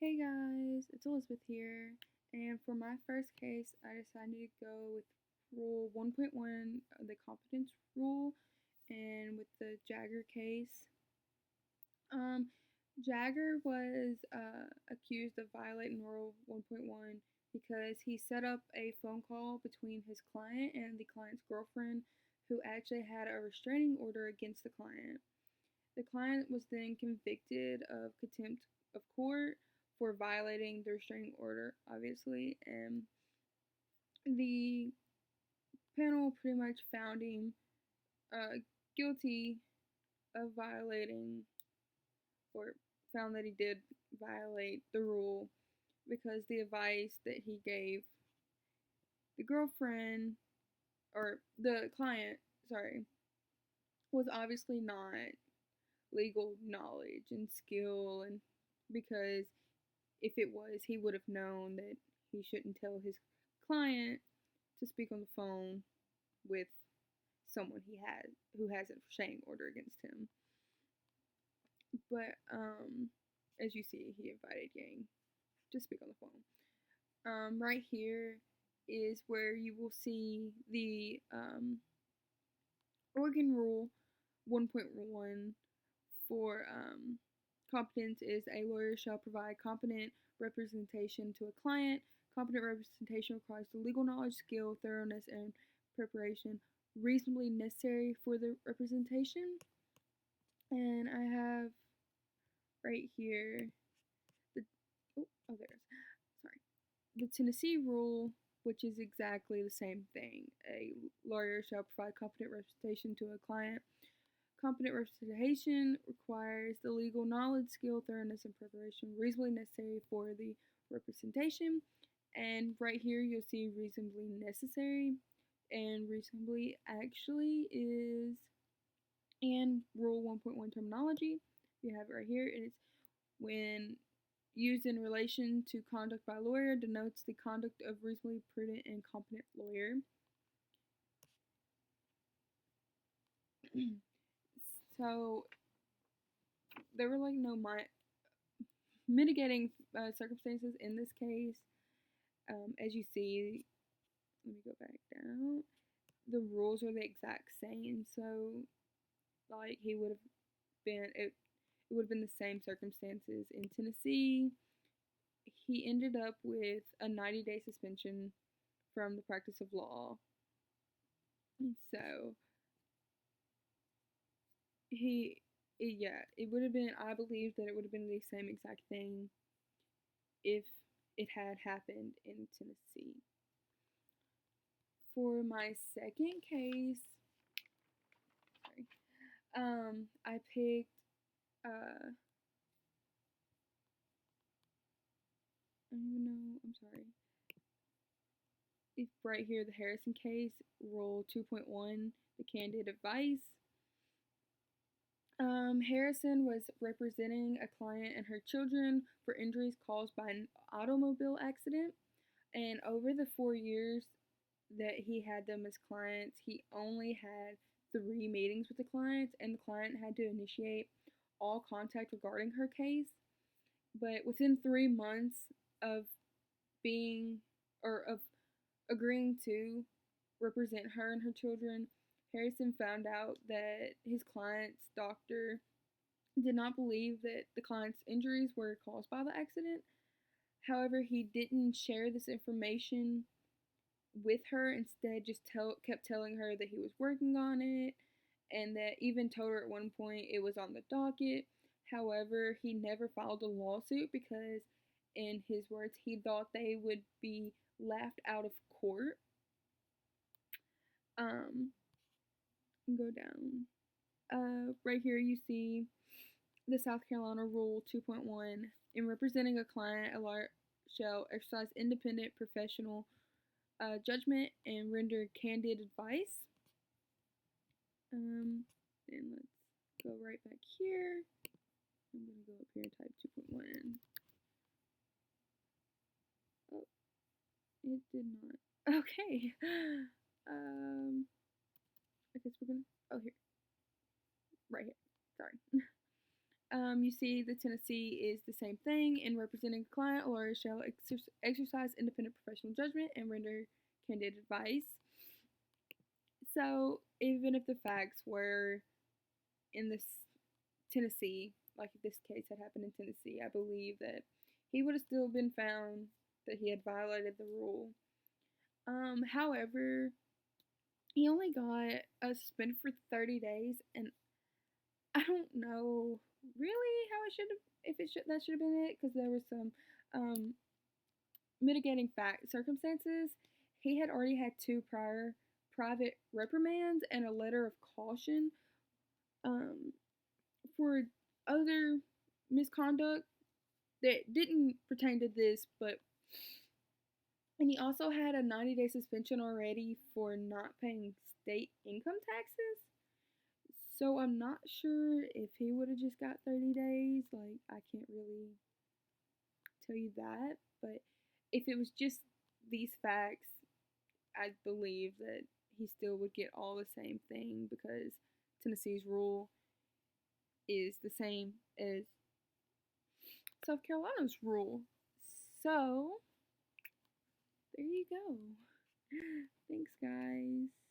Hey guys, it's Elizabeth here, and for my first case, I decided to go with Rule 1.1, the competence rule, and with the Jagger case. Um, Jagger was accused of violating Rule 1.1 because he set up a phone call between his client and the client's girlfriend, who actually had a restraining order against the client. The client was then convicted of contempt of court for violating the restraining order, obviously, and the panel pretty much found him guilty of violating, or found that he did violate the rule because the advice that he gave the girlfriend, or the client, sorry, was obviously not legal knowledge and skill, and because if it was, he would have known that he shouldn't tell his client to speak on the phone with someone who has a restraining order against him. But as you see, he invited Yang to speak on the phone. Right here is where you will see the Oregon Rule 1.1 for competence is a lawyer shall provide competent representation to a client. Competent representation requires the legal knowledge, skill, thoroughness, and preparation reasonably necessary for the representation. And I have right here the there it is. Sorry, the Tennessee rule, which is exactly the same thing. A lawyer shall provide competent representation to a client. Competent representation requires the legal knowledge, skill, thoroughness, and preparation reasonably necessary for the representation. And right here, you'll see reasonably necessary, and reasonably actually is in Rule 1.1 terminology. You have it right here, and it's when used in relation to conduct by a lawyer denotes the conduct of reasonably prudent and competent lawyer. So there were like no mitigating circumstances in this case. As you see, let me go back down. The rules are the exact same, so like he would have been it would have been the same circumstances in Tennessee. He ended up with a 90-day suspension from the practice of law. So it would have been, I believe that it would have been the same exact thing if it had happened in Tennessee. For my second case, I picked I don't even know, I'm sorry. It's right here, the Harrison case, Rule 2.1, the candid advice. Harrison was representing a client and her children for injuries caused by an automobile accident. And over the 4 years that he had them as clients, he only had 3 meetings with the clients, and the client had to initiate all contact regarding her case. But within 3 months of being, or of agreeing to represent her and her children, Harrison found out that his client's doctor did not believe that the client's injuries were caused by the accident. However, he didn't share this information with her. Instead, just kept telling her that he was working on it, and that even told her at one point it was on the docket. However, he never filed a lawsuit because, in his words, he thought they would be laughed out of court. Go down. Right here you see the South Carolina Rule 2.1. In representing a client, a lawyer shall exercise independent professional judgment and render candid advice. And let's go right back here. I'm going to go up here and type 2.1. Oh, it did not. Okay. I guess we're going to, oh, here. Right here. Sorry. You see, the Tennessee is the same thing. In representing a client, a lawyer shall exercise independent professional judgment and render candid advice. So, even if the facts were in this Tennessee, like if this case had happened in Tennessee, I believe that he would have still been found that he had violated the rule. However, he only got suspended for 30 days, and I don't know really how it should have, if it should, that should have been it, because there was some mitigating circumstances. He had already had 2 prior private reprimands and a letter of caution for other misconduct that didn't pertain to this, and he also had a 90-day suspension already for not paying state income taxes. So I'm not sure if he would have just got 30 days. Like, I can't really tell you that. But if it was just these facts, I believe that he still would get all the same thing because Tennessee's rule is the same as South Carolina's rule. So, there you go. Thanks, guys.